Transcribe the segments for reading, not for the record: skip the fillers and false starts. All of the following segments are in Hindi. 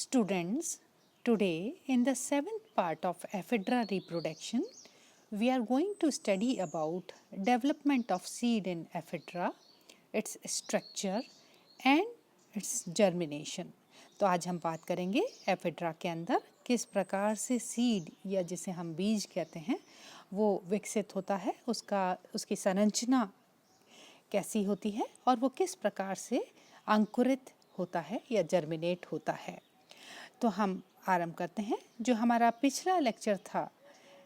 Students, today in the seventh part of ephedra reproduction, we are going to study about development of seed in ephedra, its structure and its germination. तो आज हम बात करेंगे एफेड्रा के अंदर किस प्रकार से सीड या जिसे हम बीज कहते हैं वो विकसित होता है, उसकी संरचना कैसी होती है और वो किस प्रकार से अंकुरित होता है या जर्मिनेट होता है। तो हम आरंभ करते हैं। जो हमारा पिछला लेक्चर था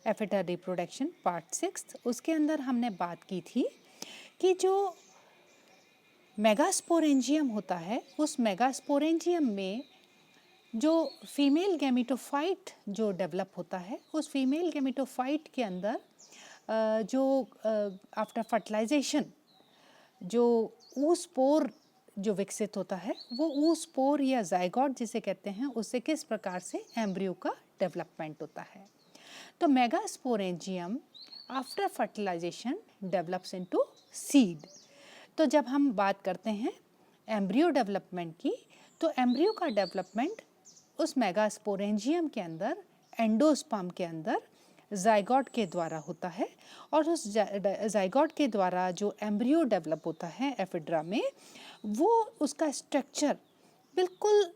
एफेड्रा रिप्रोडक्शन पार्ट 6, उसके अंदर हमने बात की थी कि जो मेगास्पोरेंजियम होता है उस मेगास्पोरेंजियम में जो फीमेल गैमेटोफाइट जो डेवलप होता है उस फीमेल गैमेटोफाइट के अंदर जो आफ्टर फर्टिलाइजेशन जो ऊस्पोर जो विकसित होता है वो ऊस्पोर या जाइगोट जिसे कहते हैं उससे किस प्रकार से एम्ब्रियो का डेवलपमेंट होता है। तो megasporangium after fertilisation develops into seed. तो जब हम बात करते हैं एम्ब्रियो डेवलपमेंट की तो एम्ब्रियो का डेवलपमेंट उस मेगास्पोरेंजियम के अंदर एंडोस्पर्म के अंदर जाइगोट के द्वारा होता है और उस जाइगोट के द्वारा जो एम्ब्रियो डेवलप होता है एफेड्रा में वो उसका स्ट्रक्चर बिल्कुल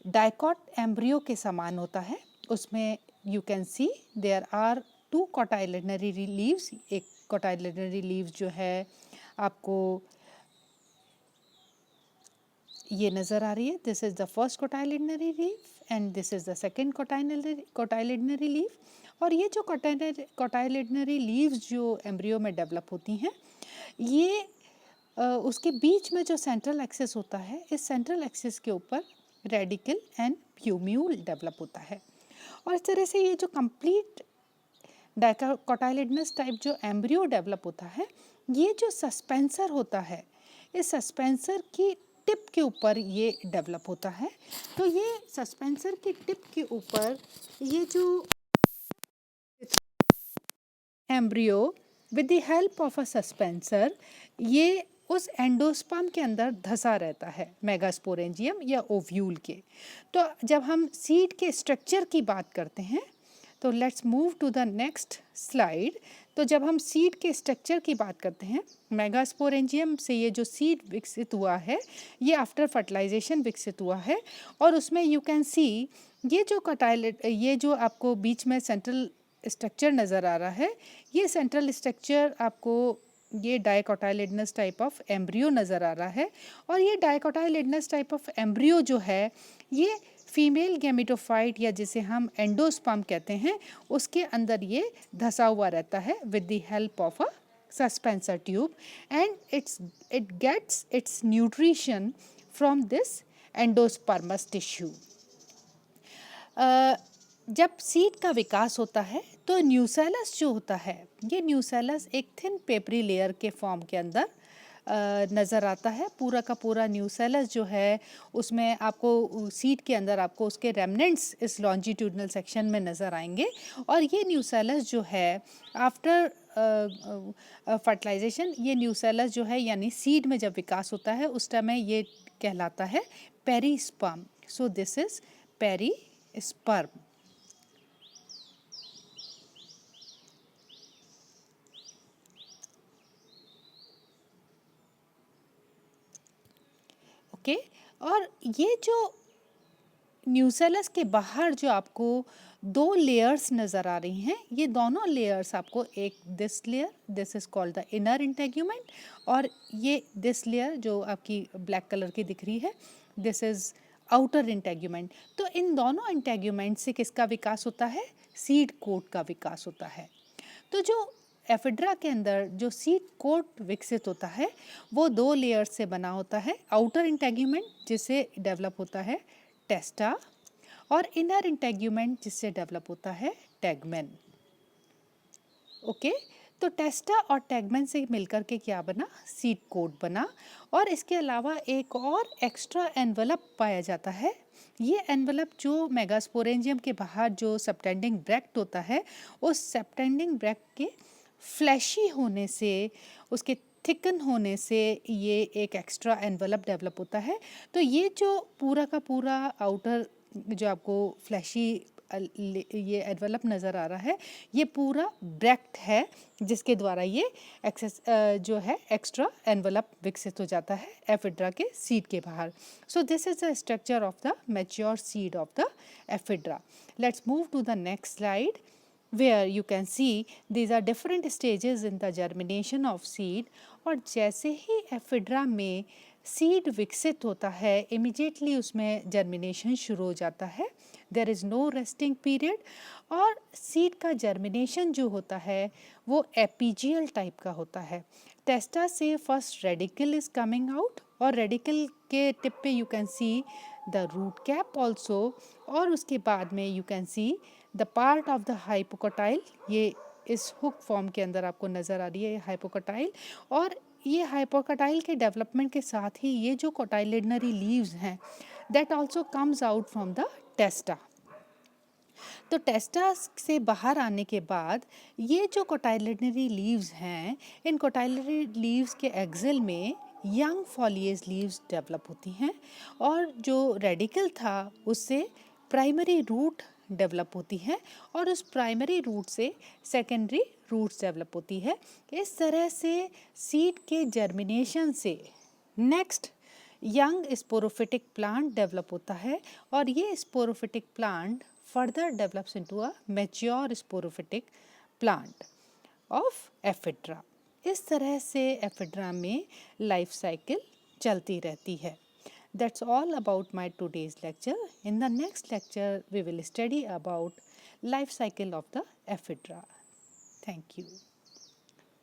डाइकॉट एम्ब्रियो के समान होता है। उसमें you can see there are 2 cotyledonary leaves. एक कोटाइलिडनरी लीव्स जो है आपको ये नज़र आ रही है, this is the first cotyledonary leaf and this is the second cotyledonary leaf. और ये जो कोटाइलिडनरी लीव्स जो एम्ब्रियो में डेवलप होती हैं ये उसके बीच में जो सेंट्रल एक्सिस होता है इस सेंट्रल एक्सिस के ऊपर रेडिकल एंड प्यूम्यूल डेवलप होता है। और इस तरह से ये जो कंप्लीट कोटाइलिडनस टाइप जो एम्ब्रियो डेवलप होता है ये जो सस्पेंसर होता है इस सस्पेंसर की टिप के ऊपर ये डेवलप होता है। तो ये सस्पेंसर की टिप के ऊपर ये जो embryo with the help of a suspensor ये उस एंडोस्पर्म के अंदर धंसा रहता है मेगास्पोरेंजियम या ओव्यूल के। तो जब हम सीड के स्ट्रक्चर की बात करते हैं तो let's move to the next slide. तो जब हम सीड के स्ट्रक्चर की बात करते हैं मेगास्पोरेंजियम से ये जो सीड विकसित हुआ है ये आफ्टर फर्टिलाइजेशन विकसित हुआ है और उसमें यू कैन सी ये जो आपको बीच में सेंट्रल स्ट्रक्चर नज़र आ रहा है ये सेंट्रल स्ट्रक्चर आपको ये डाइकोटाइलिडनस टाइप ऑफ एम्ब्रियो नज़र आ रहा है। और ये डाइकोटाइलिडनस टाइप ऑफ एम्ब्रियो जो है ये फीमेल गैमेटोफाइट या जिसे हम एंडोस्पर्म कहते हैं उसके अंदर ये धंसा हुआ रहता है with the help of a suspensor tube and it gets its nutrition from this endospermous tissue. जब सीड का विकास होता है तो न्यूसेलस जो होता है ये न्यूसेलस एक थिन पेपरी लेयर के फॉर्म के अंदर नज़र आता है। पूरा का पूरा न्यूसेलस जो है उसमें आपको सीड के अंदर आपको उसके रेमनेंट्स इस लॉन्जिट्यूडनल सेक्शन में नज़र आएंगे। और ये न्यूसेलस जो है आफ्टर फर्टिलाइजेशन ये न्यूसेलस जो है यानी सीड में जब विकास होता है उस टाइम में ये कहलाता है perisperm. So this is perisperm. Okay और ये जो न्यूसेलस के बाहर जो आपको 2 लेयर्स नज़र आ रही हैं ये दोनों लेयर्स आपको एक this is called the inner integument और ये दिस लेयर जो आपकी ब्लैक कलर की दिख रही है दिस इज़ आउटर इंटेग्यूमेंट। तो इन दोनों इंटेग्यूमेंट से किसका विकास होता है सीड कोट का विकास होता है। तो जो एफेड्रा के अंदर जो सीड कोट विकसित होता है वो 2 लेयर्स से बना होता है। आउटर इंटेग्यूमेंट जिससे डेवलप होता है टेस्टा और इनर इंटेग्यूमेंट जिससे डेवलप होता है टैगमेन। ओके तो टेस्टा और टैगमेन से मिलकर के क्या बना सीड कोट बना। और इसके अलावा एक और एक्स्ट्रा एनवलप पाया जाता है। ये एनवलप जो मेगास्पोरेंजियम के बाहर जो सबटेंडिंग ब्रैक्ट होता है उस सबटेंडिंग ब्रैक्ट के फ्लैशी होने से उसके थिकन होने से ये एक एक्स्ट्रा एनवलप डेवलप होता है। तो ये जो पूरा का पूरा आउटर जो आपको फ्लैशी ये एनवलप नज़र आ रहा है, ये पूरा ब्रैक्ट है जिसके द्वारा ये जो है एक्स्ट्रा एनवलप विकसित हो जाता है एफिड्रा के सीड के बाहर. So this is the structure of the mature seed of the ephedra. Let's move to the next slide where you can see these are different stages in the germination of seed. और जैसे ही एफिड्रा में सीड विकसित होता है इमिजिएटली उसमें जर्मिनेशन शुरू हो जाता है. There is no resting period और सीड का जर्मिनेशन जो होता है वो एपीजियल टाइप का होता है. टेस्टा से first radicle is coming out और रेडिकल के टिप पे you can see the root cap also और उसके बाद में you can see the part of the hypocotyl. ये इस हुक फॉर्म के अंदर आपको नज़र आ रही है हाइपोकोटाइल. और ये हाइपोकोटाइल के डेवलपमेंट के साथ ही ये जो कोटाइलिडनरी लीव्स हैं that also comes out from the testa. तो टेस्टा से बाहर आने के बाद ये जो कोटाइलिडनरी लीव्स हैं इन कोटाइलिडनरी लीव्स के एक्सिल में यंग फॉलिएज लीव्स डेवलप होती हैं और जो रेडिकल था उससे प्राइमरी रूट डेवलप होती है और उस प्राइमरी रूट से सेकेंडरी रूट्स डेवलप होती है. इस तरह से सीड के जर्मिनेशन से next young sporophytic plant develop होता है और ये sporophytic plant further develops into a mature sporophytic plant of ephedra. इस तरह से एफिड्रा में लाइफ साइकिल चलती रहती है. That's all about my today's lecture. In the next lecture, we will study about life cycle of the ephedra. Thank you.